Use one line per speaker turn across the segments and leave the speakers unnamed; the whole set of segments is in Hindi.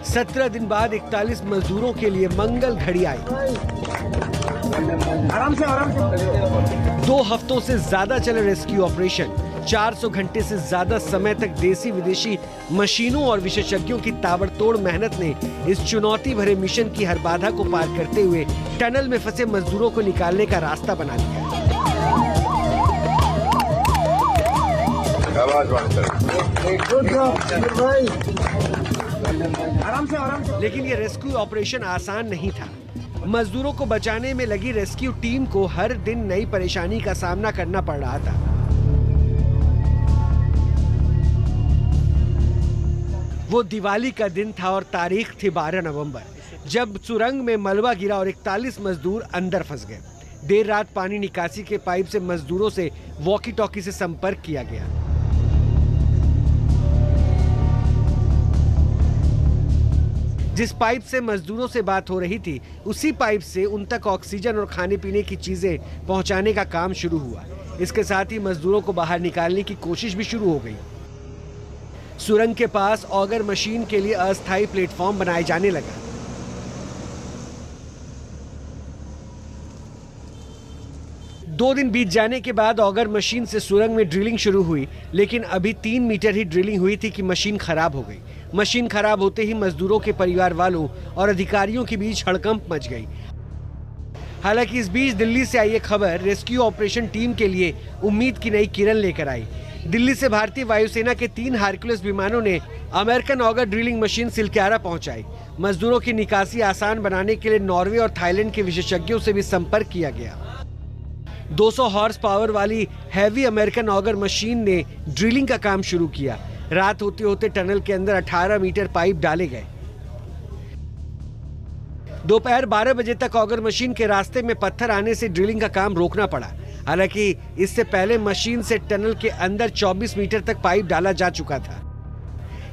17 दिन बाद 41 मजदूरों के लिए मंगल घड़ी आई। आराम से 2 हफ्तों से ज्यादा चले रेस्क्यू ऑपरेशन। 400 घंटे से ज्यादा समय तक देसी विदेशी मशीनों और विशेषज्ञों की ताबड़तोड़ मेहनत ने इस चुनौती भरे मिशन की हर बाधा को पार करते हुए टनल में फंसे मजदूरों को निकालने का रास्ता बना लिया। लेकिन ये रेस्क्यू ऑपरेशन आसान नहीं था। मजदूरों को बचाने में लगी रेस्क्यू टीम को हर दिन नई परेशानी का सामना करना पड़ रहा था। वो दिवाली का दिन था और तारीख थी 12 नवंबर, जब सुरंग में मलबा गिरा और 41 मजदूर अंदर फंस गए। देर रात पानी निकासी के पाइप से मजदूरों से वॉकी टॉकी से संपर्क किया गया। जिस पाइप से मजदूरों से बात हो रही थी, उसी पाइप से उन तक ऑक्सीजन और खाने पीने की चीजें पहुंचाने का काम शुरू हुआ। इसके साथ ही मजदूरों को बाहर निकालने की कोशिश भी शुरू हो गई। सुरंग के पास ऑगर मशीन के लिए अस्थायी प्लेटफॉर्म बनाए जाने लगा। दो दिन बीत जाने के बाद ऑगर मशीन से सुरंग में ड्रिलिंग शुरू हुई, लेकिन अभी 3 मीटर ही ड्रिलिंग हुई थी कि मशीन खराब हो गई। मशीन खराब होते ही मजदूरों के परिवार वालों और अधिकारियों के बीच हड़कंप मच गई। हालांकि इस बीच दिल्ली से आई एक खबर रेस्क्यू ऑपरेशन टीम के लिए उम्मीद की नई किरण लेकर आई। दिल्ली से भारतीय वायुसेना के 3 हार्कुलस विमानों ने American auger drilling machine Silkyara पहुंचाई। मजदूरों की निकासी आसान बनाने के लिए नॉर्वे और थाईलैंड के विशेषज्ञों से भी संपर्क किया गया। 200 हॉर्स पावर वाली हैवी अमेरिकन ऑगर मशीन ने ड्रिलिंग का काम शुरू किया। रात होते होते टनल के अंदर 18 मीटर पाइप डाले गए। दोपहर 12 बजे तक ऑगर मशीन के रास्ते में पत्थर आने से ड्रिलिंग का काम रोकना पड़ा। हालांकि इससे पहले मशीन से टनल के अंदर 24 मीटर तक पाइप डाला जा चुका था।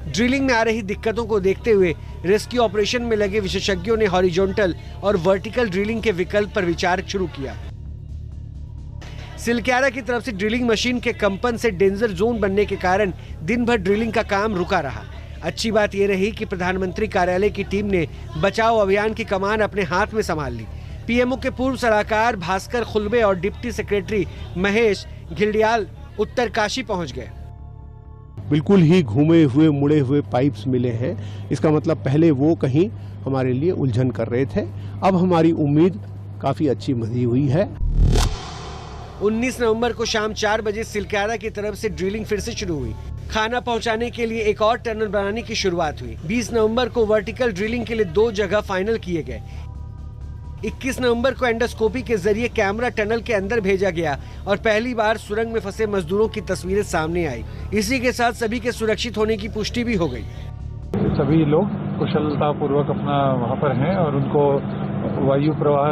ड्रिलिंग में आ रही दिक्कतों को देखते हुए रेस्क्यू ऑपरेशन में लगे विशेषज्ञों ने हॉरिजॉन्टल और वर्टिकल ड्रिलिंग के विकल्प पर विचार शुरू किया। सिलक्यारा की तरफ से ड्रिलिंग मशीन के कंपन से डेंजर जोन बनने के कारण दिन भर ड्रिलिंग का काम रुका रहा। अच्छी बात यह रही कि प्रधानमंत्री कार्यालय की टीम ने बचाव अभियान की कमान अपने हाथ में संभाल ली। पीएमओ के पूर्व सलाहकार भास्कर खुलबे और डिप्टी सेक्रेटरी महेश घिल्डियाल उत्तरकाशी पहुंच गए।
बिल्कुल ही घूमे हुए मुड़े हुए पाइप्स मिले हैं। इसका मतलब पहले वो कहीं हमारे लिए उलझन कर रहे थे। अब हमारी उम्मीद काफी अच्छी बंधी हुई है।
19 नवंबर को शाम 4 बजे सिलक्यारा की तरफ से ड्रिलिंग फिर से शुरू हुई। खाना पहुंचाने के लिए एक और टनल बनाने की शुरुआत हुई। 20 नवंबर को वर्टिकल ड्रिलिंग के लिए 2 जगह फाइनल किए गए। 21 नवंबर को एंडोस्कोपी के जरिए कैमरा टनल के अंदर भेजा गया और पहली बार सुरंग में फंसे मजदूरों की तस्वीरें सामने आई। इसी के साथ सभी के सुरक्षित होने की पुष्टि भी हो गई।
सभी लोग कुशलतापूर्वक अपना वहाँ पर हैं और उनको वायु प्रवाह,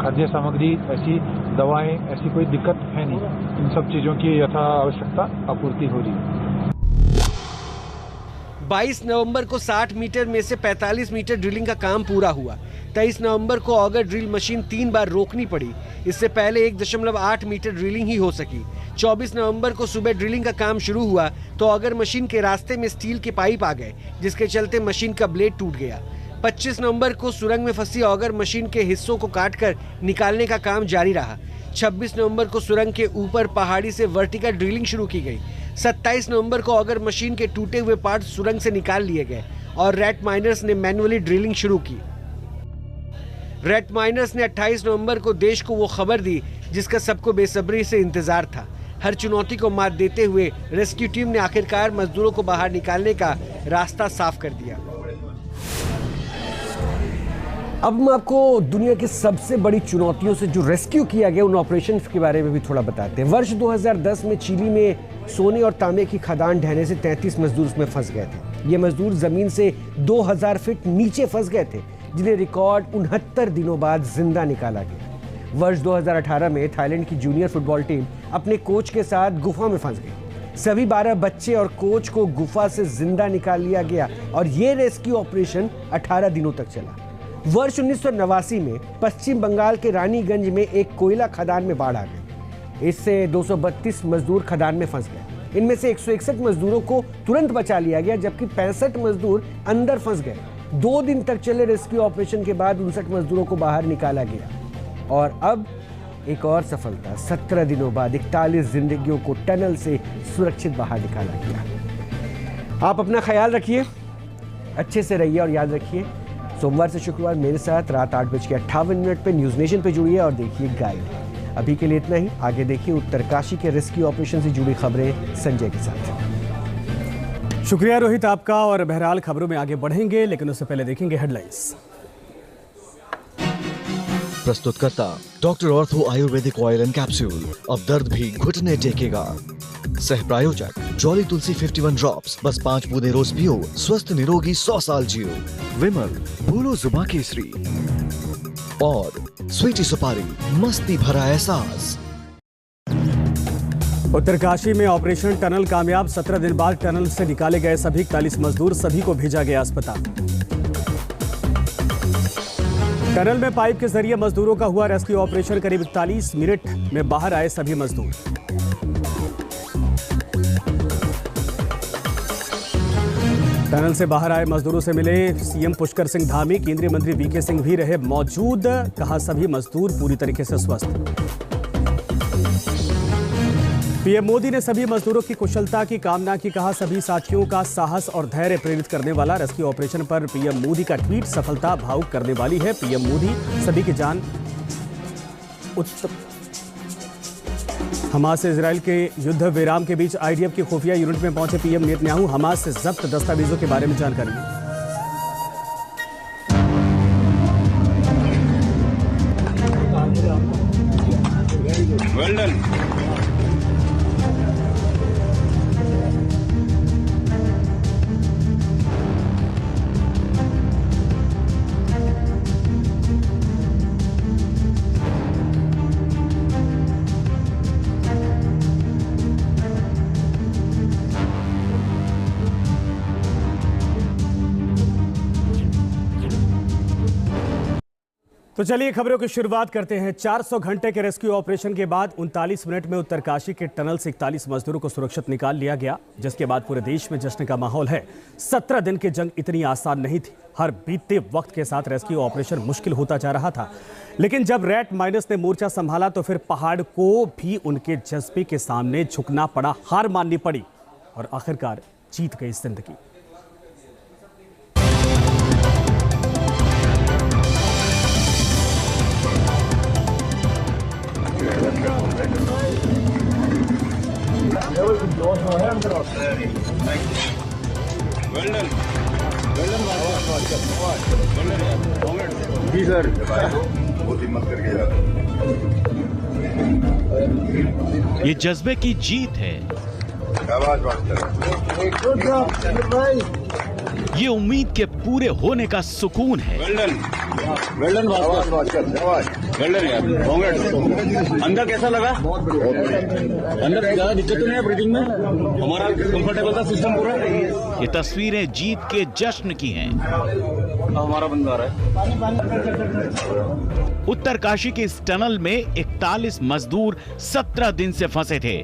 खाद्य सामग्री, ऐसी दवाएं, ऐसी कोई दिक्कत है नहीं। इन सब चीजों की यथा आवश्यकता आपूर्ति हो रही है।
22 नवंबर को 60 मीटर में से 45 मीटर ड्रिलिंग का काम पूरा हुआ। 23 नवंबर को ऑगर ड्रिल मशीन 3 बार रोकनी पड़ी। इससे पहले 1.8 मीटर ड्रिलिंग ही हो सकी। 24 नवंबर को सुबह ड्रिलिंग का काम शुरू हुआ तो ऑगर मशीन के रास्ते में स्टील के पाइप आ गए, जिसके चलते मशीन का ब्लेड टूट गया। 25 नवंबर को सुरंग में फंसी ऑगर मशीन के हिस्सों को काटकर निकालने का काम जारी रहा। 26 नवंबर को सुरंग के ऊपर पहाड़ी से वर्टिकल ड्रिलिंग शुरू की गई। 27 नवंबर को ऑगर मशीन के टूटे हुए पार्ट सुरंग से निकाल लिए गए और रैट माइनर्स ने मैन्युअली ड्रिलिंग शुरू की। रैट माइनर्स ने 28 नवंबर को देश को वो खबर दी जिसका सबको बेसब्री से इंतजार था। हर चुनौती को मात देते हुए रेस्क्यू टीम ने आखिरकार मजदूरों को बाहर निकालने का रास्ता साफ कर दिया। अब हम आपको दुनिया की सबसे बड़ी चुनौतियों से जो रेस्क्यू किया गया उन ऑपरेशंस के बारे में भी थोड़ा बताते हैं। वर्ष 2010 में चिली में सोने और तांबे की खदान ढहने से 33 मजदूर उसमें फंस गए थे। ये मजदूर जमीन से 2000 फीट नीचे फंस गए थे, जिन्हें रिकॉर्ड 69 दिनों बाद जिंदा निकाला गया। वर्ष 2018 में थाईलैंड की जूनियर फुटबॉल टीम अपने कोच के साथ गुफा में फंस गई। सभी 12 बच्चे और कोच को गुफा से जिंदा निकाल लिया गया और ये रेस्क्यू ऑपरेशन 18 दिनों तक चला। वर्ष 1989 में पश्चिम बंगाल के रानीगंज में एक कोयला खदान में बाढ़ आ गई। इससे 232 मजदूर खदान में फंस गए। इनमें से 161 मजदूरों को तुरंत बचा लिया गया, जबकि 65 मजदूर अंदर फंस गए। 2 दिन तक चले रेस्क्यू ऑपरेशन के बाद 59 मजदूरों को बाहर निकाला गया। और अब एक और सफलता, 17 दिनों बाद 41 जिंदगियों को टनल से सुरक्षित बाहर निकाला गया। आप अपना ख्याल रखिए, अच्छे से रहिए और याद रखिए, सोमवार से शुक्रवार मेरे साथ रात 8:58 पे न्यूज़ नेशन पे जुड़िए और देखिए गाइड। अभी के लिए इतना ही। आगे देखिए उत्तरकाशी के रेस्क्यू ऑपरेशन से जुड़ी खबरें संजय के साथ।
शुक्रिया रोहित आपका। और बहरहाल खबरों में आगे बढ़ेंगे, लेकिन उससे पहले देखेंगे हेडलाइंस।
प्रस्तुतकर्ता doctor ortho Ayurvedic oil and capsule, अब दर्द भी घुटने टेकेगा। सह प्रायोजक जॉली तुलसी 51 ड्रॉप्स, बस 5 बूंदे रोज पियो, स्वस्थ निरोगी 100 साल जियो। विमल भूलो जुबां केसरी और स्वीटी सुपारी, मस्ती भरा एहसास।
उत्तरकाशी में ऑपरेशन टनल कामयाब, 17 दिन बाद टनल से निकाले गए सभी 41 मजदूर, सभी को भेजा गया अस्पताल। टनल में पाइप के जरिए मजदूरों का हुआ रेस्क्यू ऑपरेशन, करीब 41 मिनट में बाहर आए सभी मजदूर। टनल से बाहर आए मजदूरों से मिले सीएम पुष्कर सिंह धामी, केंद्रीय मंत्री वीके सिंह भी रहे मौजूद। कहा सभी मजदूर पूरी तरीके से स्वस्थ। पीएम मोदी ने सभी मजदूरों की कुशलता की कामना की। कहा सभी साथियों का साहस और धैर्य प्रेरित करने वाला। रेस्क्यू ऑपरेशन पर पीएम मोदी का ट्वीट, सफलता भावुक करने वाली है। पीएम मोदी सभी की जान। हमास से इजराइल के युद्ध विराम के बीच आईडीएफ की खुफिया यूनिट में पहुंचे पीएम नेतन्याहू। हमास से जब्त दस्तावेजों के बारे में जानकारी।
Well done.
तो चलिए खबरों की शुरुआत करते हैं। 400 घंटे के रेस्क्यू ऑपरेशन के बाद 39 मिनट में उत्तरकाशी के टनल से 41 मजदूरों को सुरक्षित निकाल लिया गया, जिसके बाद पूरे देश में जश्न का माहौल है। 17 दिन की जंग इतनी आसान नहीं थी। हर बीतते वक्त के साथ रेस्क्यू ऑपरेशन मुश्किल होता जा रहा था, लेकिन जब रेड माइनस ने मोर्चा संभाला तो फिर पहाड़ को भी उनके जज्बे के सामने झुकना पड़ा, हार माननी पड़ी और आखिरकार जीत गई जिंदगी।
जी सर, बहुत हिम्मत करके
ये जज्बे की जीत है, ये उम्मीद के पूरे होने का सुकून है।
अंदर कैसा लगा? अंदर ज्यादा दिक्कत तो नहीं है ब्रीथिंग में? हमारा कंफर्टेबल था सिस्टम पूरा।
ये तस्वीरें जीत के जश्न की हैं।
हमारा बंदा आ रहा है।
उत्तरकाशी के इस टनल में 41 मजदूर 17 दिन से फंसे थे,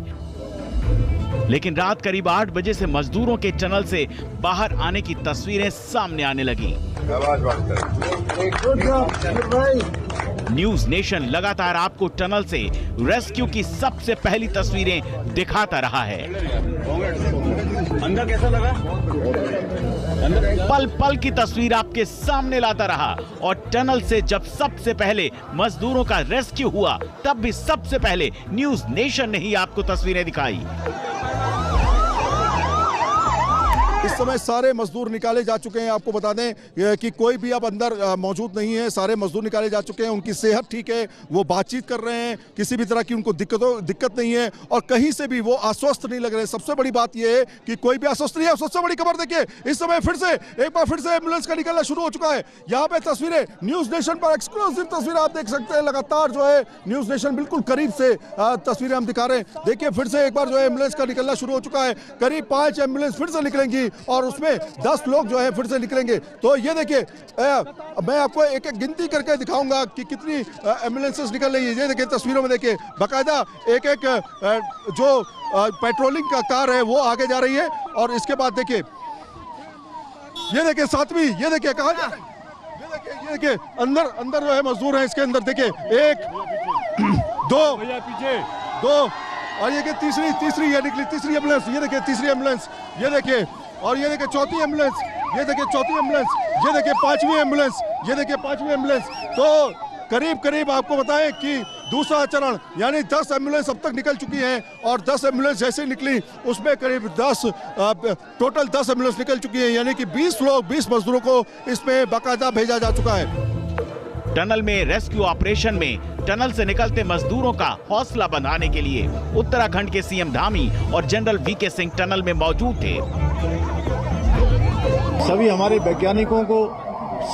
लेकिन रात करीब 8 बजे से मजदूरों के टनल से बाहर आने की तस्वीरें सामने आने लगी। न्यूज़ नेशन लगातार आपको टनल से रेस्क्यू की सबसे पहली तस्वीरें दिखाता रहा है।
अंदर कैसा लगा?
पल पल की तस्वीर आपके सामने लाता रहा और टनल से जब सबसे पहले मजदूरों का रेस्क्यू हुआ, तब भी सबसे पहले न्यूज़ नेशन ने ही आपको तस्वीरें दिखाई।
इस समय सारे मजदूर निकाले जा चुके हैं। आपको बता दें कि कोई भी अब अंदर मौजूद नहीं है, सारे मजदूर निकाले जा चुके हैं। उनकी सेहत ठीक है, वो बातचीत कर रहे हैं, किसी भी तरह की उनको दिक्कत नहीं है और कहीं से भी वो अस्वस्थ नहीं लग रहे। सबसे बड़ी बात यह है कि कोई भी अस्वस्थ नहीं है। सबसे बड़ी खबर देखिए, इस समय फिर से एक बार फिर से एम्बुलेंस का निकलना शुरू हो चुका है। यहाँ पे तस्वीरें न्यूज़ नेशन पर एक्सक्लूसिव तस्वीर आप देख सकते हैं। लगातार जो है न्यूज़ नेशन बिल्कुल करीब से तस्वीरें हम दिखा रहे हैं। देखिए फिर से एक बार जो है एम्बुलेंस का निकलना शुरू हो चुका है। करीब 5 एम्बुलेंस फिर से निकलेंगी और उसमें 10 लोग जो है फिर से निकलेंगे। तो ये देखिए, मैं आपको एक एक गिनती करके दिखाऊंगा कि कितनी एम्बुलेंसेस निकल रही है। ये देखिए तस्वीरों में देखिए, बाकायदा एक एक जो पेट्रोलिंग का कार है वो आगे जा रही है। और इसके बाद देखिए, ये देखिए सातवीं, ये देखिए कहाँ जा रहे हैं, ये देखिए अंदर जो है मजदूर हैं इसके अंदर। देखिए 1 2 और ये तीसरी ये निकली, तीसरी एम्बुलेंस, ये देखिए तीसरी एम्बुलेंस, ये देखिए, और ये देखिए चौथी एम्बुलेंस, ये देखिए चौथी एम्बुलेंस, ये देखिए पांचवी एम्बुलेंस, ये देखिए पांचवी एम्बुलेंस। तो करीब आपको बताएं कि दूसरा चरण यानी 10 एम्बुलेंस अब तक निकल चुकी हैं, और 10 एम्बुलेंस जैसे निकली उसमें करीब 10 टोटल 10 एम्बुलेंस निकल चुकी हैं, यानी कि 20 मजदूरों को इसमें बाकायदा भेजा जा चुका है।
टनल में रेस्क्यू ऑपरेशन में टनल से निकलते मजदूरों का हौसला बढ़ाने के लिए उत्तराखंड के सीएम धामी और जनरल वीके सिंह टनल में मौजूद थे।
सभी हमारे वैज्ञानिकों को,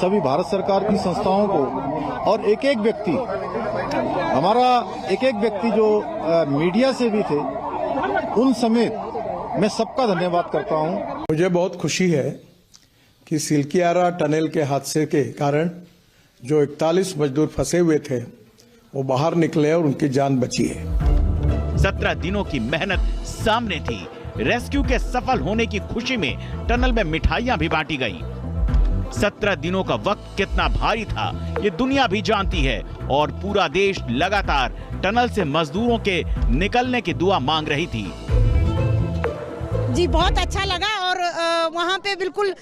सभी भारत सरकार की संस्थाओं को, और एक एक व्यक्ति जो मीडिया से भी थे उन समेत मैं सबका धन्यवाद करता हूं।
मुझे बहुत खुशी है कि सिल्कियारा टनल के हादसे के कारण जो 41 मजदूर फंसे हुए थे वो बाहर निकले और उनकी जान बची है।
17 दिनों की मेहनत सामने थी। रेस्क्यू के सफल होने की खुशी में टनल में मिठाइयां भी बांटी गई। 17 दिनों का वक्त कितना भारी था ये दुनिया भी जानती है, और पूरा देश लगातार टनल से मजदूरों के निकलने की दुआ मांग रही थी।
जी बहुत अच्छा लगा, और वहाँ पे बिल्कुल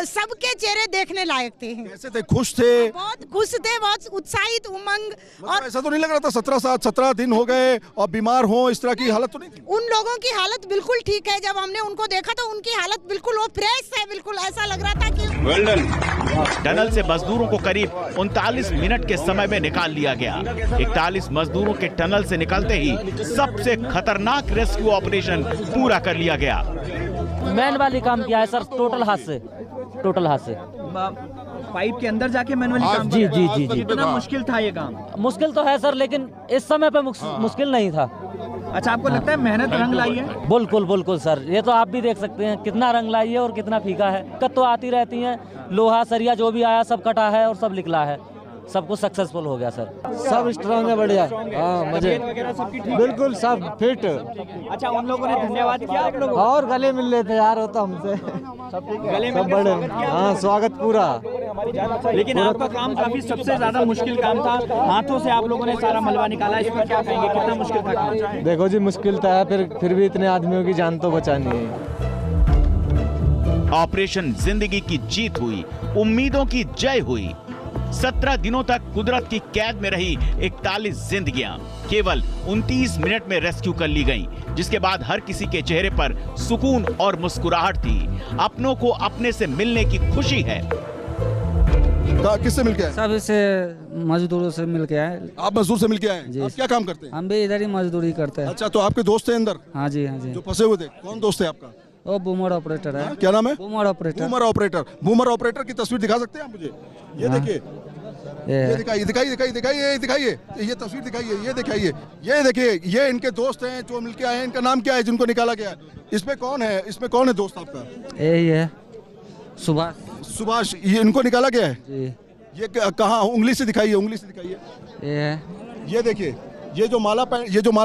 सबके चेहरे देखने लायक थे।
कैसे थे? खुश थे?
बहुत खुश थे, बहुत उत्साहित, उमंग।
और ऐसा तो नहीं लग रहा था 17 दिन हो गए और बीमार हो, इस तरह की हालत तो नहीं थी?
उन लोगों की हालत बिल्कुल ठीक है। जब हमने उनको देखा तो उनकी हालत बिल्कुल वो फ्रेश है, बिल्कुल ऐसा लग रहा था कि
टनल से मजदूरों को करीब 39 मिनट के समय में निकाल लिया गया। 41 मजदूरों के टनल से निकलते ही सबसे खतरनाक रेस्क्यू ऑपरेशन पूरा कर लिया गया।
मैन वाली काम किया है सर, टोटल हाथ से
पाइप के अंदर जाके मैनुअली काम
जी।
कितना मुश्किल था ये काम?
मुश्किल तो है सर, लेकिन इस समय पे मुश्किल नहीं था।
अच्छा, आपको लगता है मेहनत रंग लाई है?
बिल्कुल सर, ये तो आप भी देख सकते हैं कितना रंग लाई है और कितना फीका है। दिक्कत तो आती रहती है, लोहा सरिया जो भी आया सब कटा है और सब निकला है, सब कुछ सक्सेसफुल हो गया सर।
सब स्ट्रॉन्ग है, बढ़िया। मजे बिल्कुल सब फिट।
अच्छा, उन लोगों ने धन्यवाद किया आप लोगों?
और गले मिल रहे थे यार, होता हमसे
गले
सब बड़े। हाँ, स्वागत पूरा।
लेकिन आपका काम काफी सबसे ज्यादा मुश्किल काम था, हाथों से आप लोगों ने सारा मलबा निकाला, इस पर क्या कहेंगे, कितना मुश्किल था काम?
देखो जी, मुश्किल था फिर भी इतने आदमियों की जान तो बचानी है।
ऑपरेशन जिंदगी की जीत हुई, उम्मीदों की जय हुई। 17 दिनों तक कुदरत की कैद में रही 41 जिंदगियां केवल 29 मिनट में रेस्क्यू कर ली गईं, जिसके बाद हर किसी के चेहरे पर सुकून और मुस्कुराहट थी। अपनों को अपने से मिलने की खुशी है।
किससे मिल के आए?
सब से मजदूरों से मिल के आए।
आप मजदूर से मिल के आए? आप क्या काम करते हैं?
हम भी इधर ही मजदूरी करते हैं।
अच्छा, तो आपके दोस्त हैं अंदर?
हाँ जी।
जो फंसे हुए थे, कौन दोस्त है आपका?
वो बूमर ऑपरेटर है।
क्या नाम है?
Boomer operator.
बूमर ऑपरेटर की तस्वीर दिखा सकते हैं आप मुझे? ये देखिए, ये दिखाइए, ये तस्वीर दिखाइए, ये देखिए, ये इनके दोस्त हैं जो मिलके आए हैं। इनका नाम क्या है जिनको निकाला गया? इसमें कौन है दोस्त आपका?
यही है
सुभाष। ये इनको निकाला गया है
जी।
ये कहाँ? उंगली से दिखाइए।
ये है,
ये देखिए, ये जो माला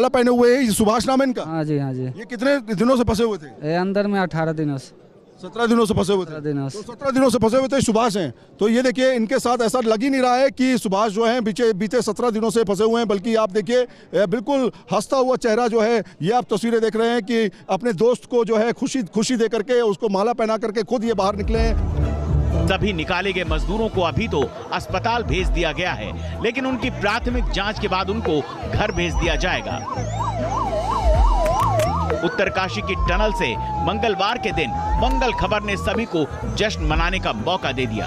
पहने हुए हैं, ये सुभाष नाम है इनका?
हाँ जी।
ये कितने दिनों से फंसे हुए थे?
ये अंदर में 18 दिनों से
17 दिनों से फंसे हुए थे। 17 दिनों से फंसे हुए थे सुभाष हैं। तो ये देखिए, इनके साथ ऐसा लग ही नहीं रहा है कि सुभाष जो है बीते 17 दिनों से फंसे हुए हैं, बल्कि आप देखिए बिल्कुल हंसता हुआ चेहरा जो है, ये आप तस्वीरें देख रहे हैं कि अपने दोस्त को जो है खुशी दे करके, उसको माला पहना करके खुद ये बाहर निकले हैं।
सभी निकाले गए मजदूरों को अभी तो अस्पताल भेज दिया गया है, लेकिन उनकी प्राथमिक जांच के बाद उनको घर भेज दिया जाएगा। उत्तरकाशी की टनल से मंगलवार के दिन मंगल खबर ने सभी को जश्न मनाने का मौका दे दिया।